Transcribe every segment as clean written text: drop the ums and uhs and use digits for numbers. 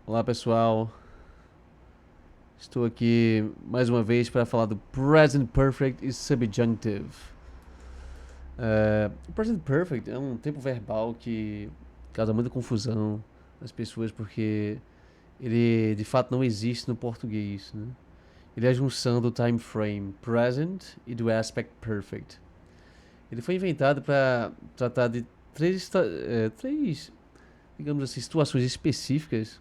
Olá pessoal, estou aqui mais uma vez para falar do Present Perfect e Subjunctive. O Present Perfect é um tempo verbal que causa muita confusão nas pessoas porque ele de fato não existe no português, né? Ele é a junção do time frame present e do aspect perfect. Ele foi inventado para tratar de três, digamos assim, situações específicas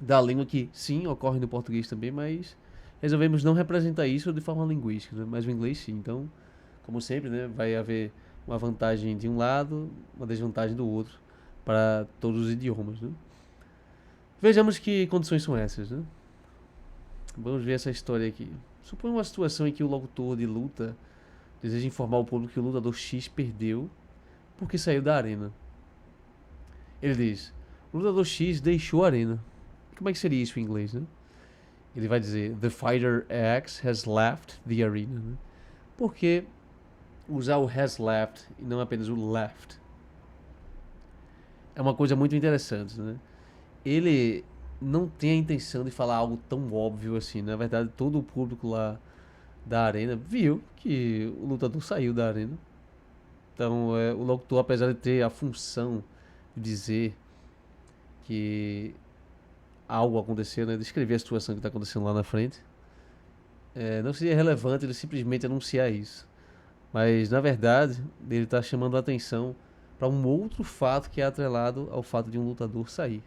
da língua que sim ocorre no português também, mas resolvemos não representar isso de forma linguística, né? Mas o inglês sim. Então, como sempre, né, vai haver uma vantagem de um lado, uma desvantagem do outro para todos os idiomas, né? Vejamos que condições são essas, né? Vamos ver essa história aqui. Suponha uma situação em que o locutor de luta deseja informar o público que o lutador X perdeu porque saiu da arena. Ele diz: o lutador X deixou a arena. Como é que seria isso em inglês, né? Ele vai dizer: The fighter X has left the arena. Né? Por que usar o has left e não apenas o left? É uma coisa muito interessante, né? Ele não tem a intenção de falar algo tão óbvio assim. Na verdade, todo o público lá da arena viu que o lutador saiu da arena. Então, o locutor, apesar de ter a função de dizer que algo aconteceu, né? Descrever a situação que está acontecendo lá na frente, não seria relevante ele simplesmente anunciar isso. Mas na verdade, ele está chamando a atenção para um outro fato que é atrelado ao fato de um lutador sair.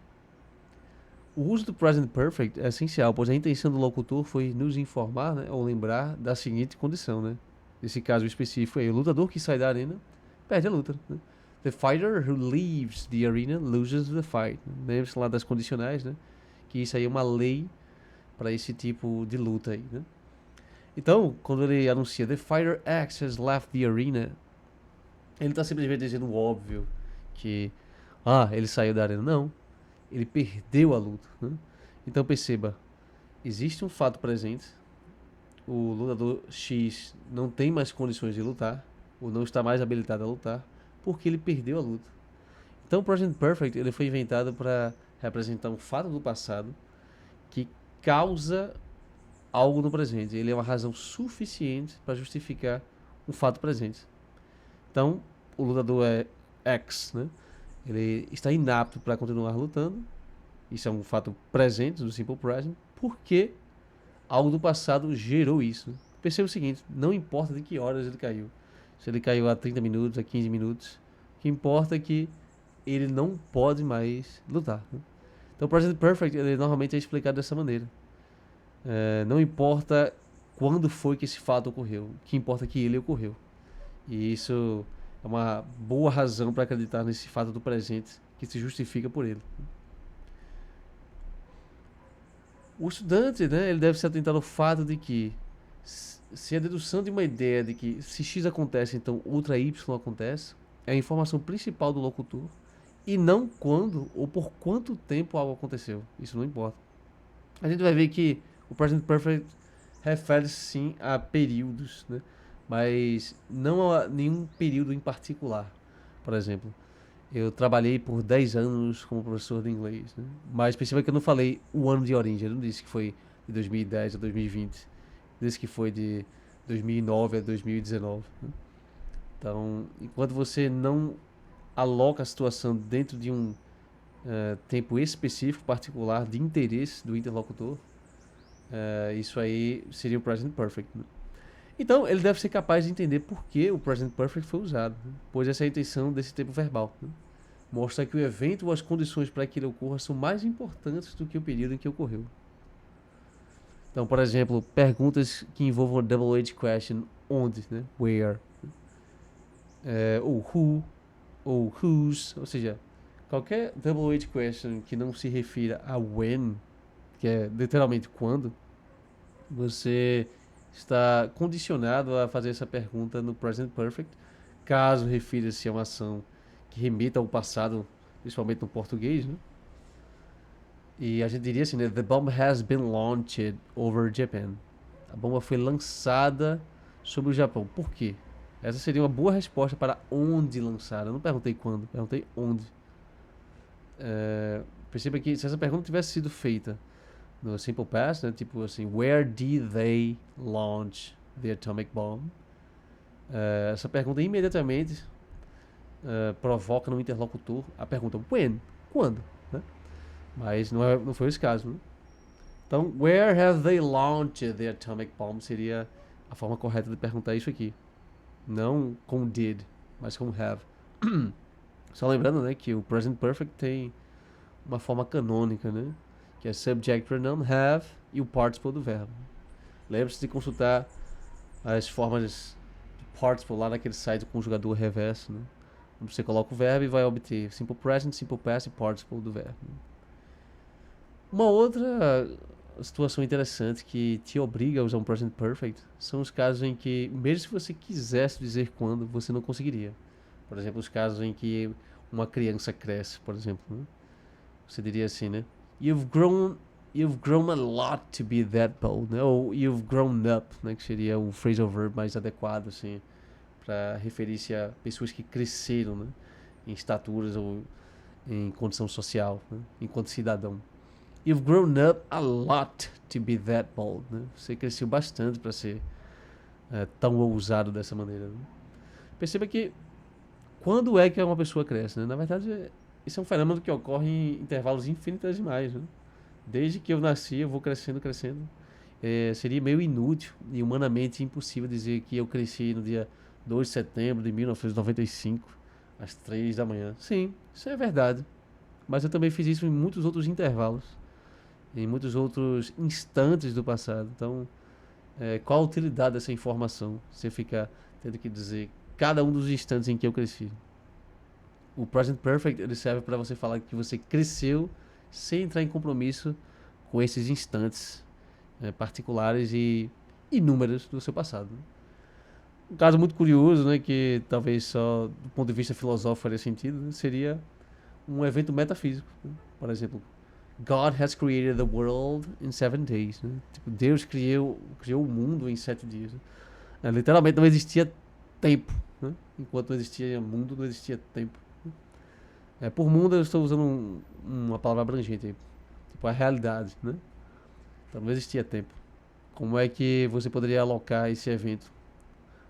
O uso do present perfect é essencial, pois a intenção do locutor foi nos informar, né, ou lembrar da seguinte condição, né? Nesse caso específico aí, o lutador que sai da arena perde a luta. Né? The fighter who leaves the arena loses the fight. Lembre-se lá das condicionais, né? Que isso aí é uma lei para esse tipo de luta aí, né? Então, quando ele anuncia The Fighter X has left the arena, ele está simplesmente dizendo o óbvio que ele saiu da arena. Não, ele perdeu a luta. Né? Então perceba, existe um fato presente, o lutador X não tem mais condições de lutar, ou não está mais habilitado a lutar, porque ele perdeu a luta. Então o Present Perfect ele foi inventado para representar um fato do passado que causa algo no presente. Ele é uma razão suficiente para justificar um fato presente. Então, o lutador é X, né? Ele está inapto para continuar lutando. Isso é um fato presente do Simple Present, porque algo do passado gerou isso. Perceba o seguinte: não importa de que horas ele caiu. Se ele caiu há 30 minutos, há 15 minutos, o que importa é que ele não pode mais lutar. Né? Então, o Present Perfect ele normalmente é explicado dessa maneira. Não importa quando foi que esse fato ocorreu, o que importa é que ele ocorreu. E isso é uma boa razão para acreditar nesse fato do presente que se justifica por ele. O estudante, né, ele deve se atentar ao fato de que se a dedução de uma ideia de que se X acontece, então outra Y acontece, é a informação principal do locutor e não quando ou por quanto tempo algo aconteceu. Isso não importa. A gente vai ver que o Present Perfect refere-se sim a períodos, né? Mas não a nenhum período em particular. Por exemplo, eu trabalhei por 10 anos como professor de inglês, né? Mas perceba que eu não falei o ano de origem, eu não disse que foi de 2010 a 2020, eu disse que foi de 2009 a 2019. Né? Então, enquanto você não aloca a situação dentro de um tempo específico, particular, de interesse do interlocutor, isso aí seria o present perfect. Né? Então, ele deve ser capaz de entender por que o present perfect foi usado, né? Pois essa é a intenção desse tempo verbal. Né? Mostra que o evento ou as condições para que ele ocorra são mais importantes do que o período em que ocorreu. Então, por exemplo, perguntas que envolvam a double-edged question, onde, né? Where, ou who, ou whose, ou seja, qualquer double-edged question que não se refira a when, que é literalmente quando, você está condicionado a fazer essa pergunta no present perfect, caso refira-se a uma ação que remeta ao passado, principalmente no português, né? E a gente diria assim, né? The bomb has been launched over Japan. A bomba foi lançada sobre o Japão. Por quê? Essa seria uma boa resposta para onde lançada. Eu não perguntei quando, perguntei onde. Perceba que se essa pergunta tivesse sido feita no Simple Past, né, tipo assim, where did they launch the atomic bomb? Essa pergunta imediatamente provoca no interlocutor a pergunta when? Quando? Né? Mas não foi esse caso. Né? Então, where have they launched the atomic bomb seria a forma correta de perguntar isso aqui. Não com did, mas com have. Só lembrando, né, que o present perfect tem uma forma canônica, né, que é subject pronoun have e o participle do verbo. Lembre-se de consultar as formas de participle lá naquele site do conjugador reverso, né. Você coloca o verbo e vai obter simple present, simple past e participle do verbo. Uma outra situação interessante que te obriga a usar um present perfect são os casos em que, mesmo se você quisesse dizer quando, você não conseguiria. Por exemplo, os casos em que uma criança cresce, por exemplo. Né? Você diria assim, né? You've grown a lot to be that bold, né? Ou you've grown up, né? Que seria o phrasal verb mais adequado, assim, para referir-se a pessoas que cresceram, né? Em estaturas ou em condição social, né? Enquanto cidadão. You've grown up a lot to be that bold, né? Você cresceu bastante para ser tão ousado dessa maneira. Né? Perceba que quando é que uma pessoa cresce, né? Na verdade, isso é um fenômeno que ocorre em intervalos infinitesimais, né? Desde que eu nasci, eu vou crescendo, crescendo. Seria meio inútil e humanamente impossível dizer que eu cresci no dia 2 de setembro de 1995, às 3 da manhã. Sim, isso é verdade. Mas eu também fiz isso em muitos outros intervalos, em muitos outros instantes do passado. Então, qual a utilidade dessa informação? Você fica tendo que dizer cada um dos instantes em que eu cresci. O present perfect ele serve para você falar que você cresceu sem entrar em compromisso com esses instantes particulares e inúmeros do seu passado. Né? Um caso muito curioso, né, que talvez só do ponto de vista filosófico faria sentido, né, seria um evento metafísico. Né? Por exemplo, God has created the world in 7 days. Né? Tipo, Deus criou o mundo em 7 dias. Né? Literalmente não existia tempo. Né? Enquanto não existia mundo, não existia tempo. Por mundo eu estou usando uma palavra abrangente aí. Tipo, a realidade, né? Então não existia tempo. Como é que você poderia alocar esse evento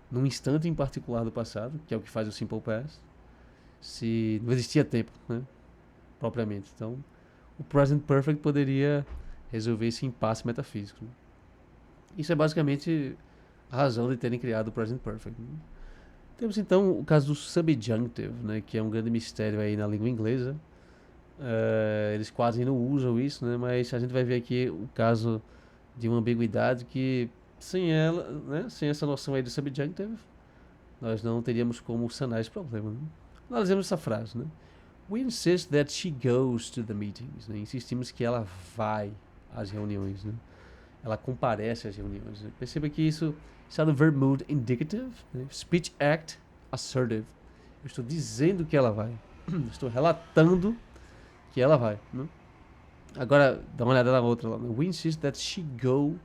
num instante em particular do passado, que é o que faz o Simple Past, se não existia tempo, né? Propriamente. Então, o Present Perfect poderia resolver esse impasse metafísico. Né? Isso é basicamente a razão de terem criado o Present Perfect. Né? Temos então o caso do subjunctive, né, que é um grande mistério aí na língua inglesa. Eles quase não usam isso, né, mas a gente vai ver aqui o caso de uma ambiguidade que sem ela, né, sem essa noção aí do subjunctive, nós não teríamos como sanar esse problema. Né? Analisemos essa frase, né? We insist that she goes to the meetings. Né? Insistimos que ela vai às reuniões, né? Ela comparece às reuniões. Né? Perceba que isso está no verb mood indicative, né? Speech act assertive. Eu estou dizendo que ela vai. Estou relatando que ela vai. Né? Agora, dá uma olhada na outra lá. Né? We insist that she go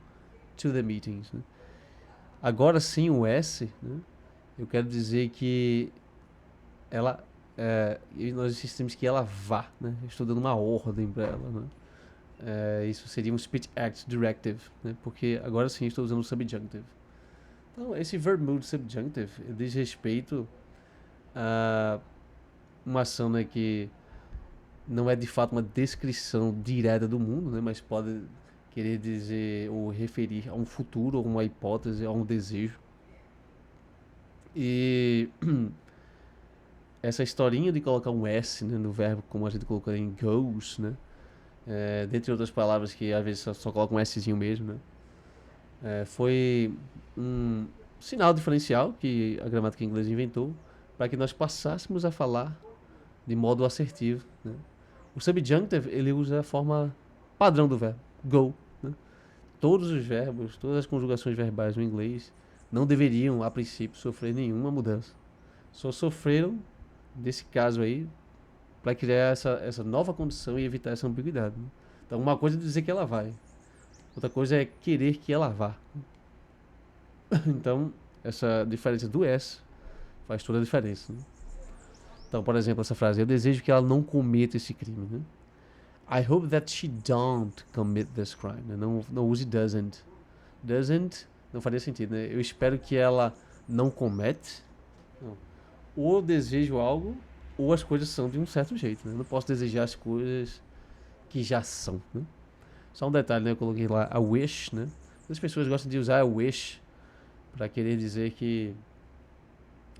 to the meetings. Né? Agora sim, o S, né? Eu quero dizer que ela... nós insistimos que ela vá. Né? Eu estou dando uma ordem para ela. Né? Isso seria um speech act directive, né? Porque agora sim estou usando o subjunctive. Então, esse verb mood subjunctive diz respeito a uma ação, né, que não é de fato uma descrição direta do mundo, né, mas pode querer dizer ou referir a um futuro, ou uma hipótese, a um desejo. E essa historinha de colocar um S, né, no verbo, como a gente colocou em goes, né, dentre outras palavras que às vezes só coloca um Szinho mesmo, né, foi um sinal diferencial que a gramática inglesa inventou para que nós passássemos a falar de modo assertivo. Né? O subjunctive ele usa a forma padrão do verbo, go. Né? Todos os verbos, todas as conjugações verbais no inglês não deveriam, a princípio, sofrer nenhuma mudança. Só sofreram, nesse caso aí, para criar essa nova condição e evitar essa ambiguidade. Né? Então, uma coisa é dizer que ela vai, outra coisa é querer que ela vá. Então, essa diferença do S faz toda a diferença. Né? Então, por exemplo, essa frase, eu desejo que ela não cometa esse crime. Né? I hope that she don't commit this crime. Né? Não use doesn't. Doesn't não faria sentido, né? Eu espero que ela não comete. Não. Ou eu desejo algo, ou as coisas são de um certo jeito, né? Eu não posso desejar as coisas que já são, né? Só um detalhe, né? Eu coloquei lá a wish, né? As pessoas gostam de usar a wish para querer dizer que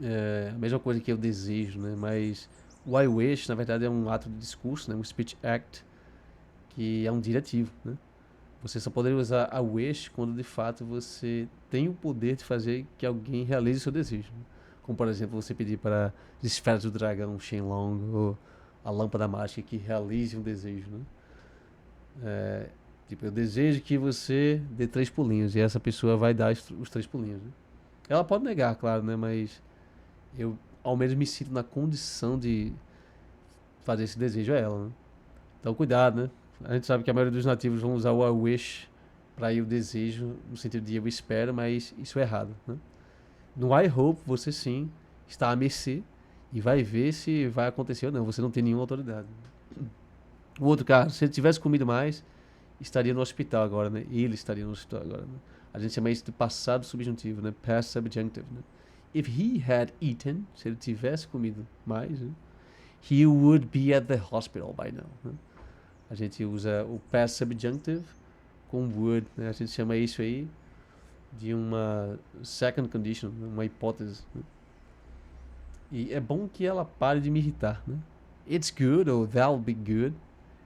é a mesma coisa que eu desejo, né? Mas o I wish, na verdade, é um ato de discurso, né? Um speech act, que é um diretivo, né? Você só poderia usar a wish quando de fato você tem o poder de fazer que alguém realize o seu desejo, né? Como por exemplo você pedir para as esferas do dragão Shenlong ou a lâmpada mágica que realize um desejo, né? É, tipo, eu desejo que você dê 3 pulinhos e essa pessoa vai dar os 3 pulinhos, né? Ela pode negar, claro, né? Mas eu ao menos me sinto na condição de fazer esse desejo a ela, né? Então cuidado, né? A gente sabe que a maioria dos nativos vão usar o I wish para ir o desejo, no sentido de eu espero, mas isso é errado, né? No I hope, você sim está à mercê e vai ver se vai acontecer ou não. Você não tem nenhuma autoridade. O outro cara, se ele tivesse comido mais, estaria no hospital agora, né? Ele estaria no hospital agora, né? A gente chama isso de passado subjuntivo, né? Past subjunctive, né? If he had eaten, se ele tivesse comido mais, né? He would be at the hospital by now, né? A gente usa o past subjunctive com would, né? A gente chama isso aí de uma second condition, né? Uma hipótese, né? E é bom que ela pare de me irritar, né? It's good, ou that'll be good,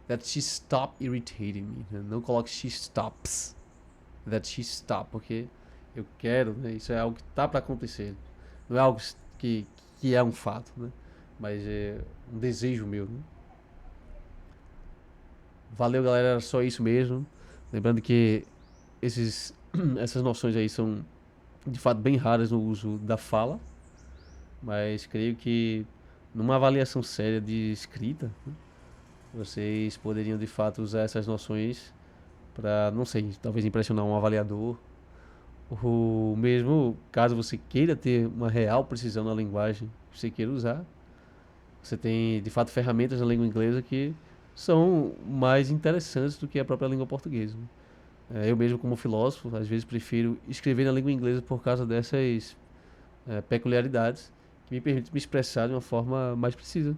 that she stop irritating me, né? Não coloque she stops, that she stop, porque eu quero, né? Isso é algo que tá para acontecer. Não é algo que, que é um fato, né? Mas é um desejo meu, né? Valeu, galera, era só isso mesmo. Lembrando que essas noções aí são de fato bem raras no uso da fala, mas creio que numa avaliação séria de escrita, né, vocês poderiam de fato usar essas noções para, não sei, talvez impressionar um avaliador, ou mesmo caso você queira ter uma real precisão na linguagem que você queira usar, você tem de fato ferramentas na língua inglesa que são mais interessantes do que a própria língua portuguesa, né? Eu mesmo, como filósofo, às vezes prefiro escrever na língua inglesa por causa dessas peculiaridades que me permitem me expressar de uma forma mais precisa.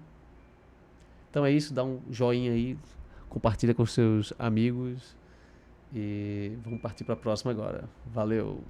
Então é isso, dá um joinha aí, compartilha com seus amigos e vamos partir para a próxima agora. Valeu!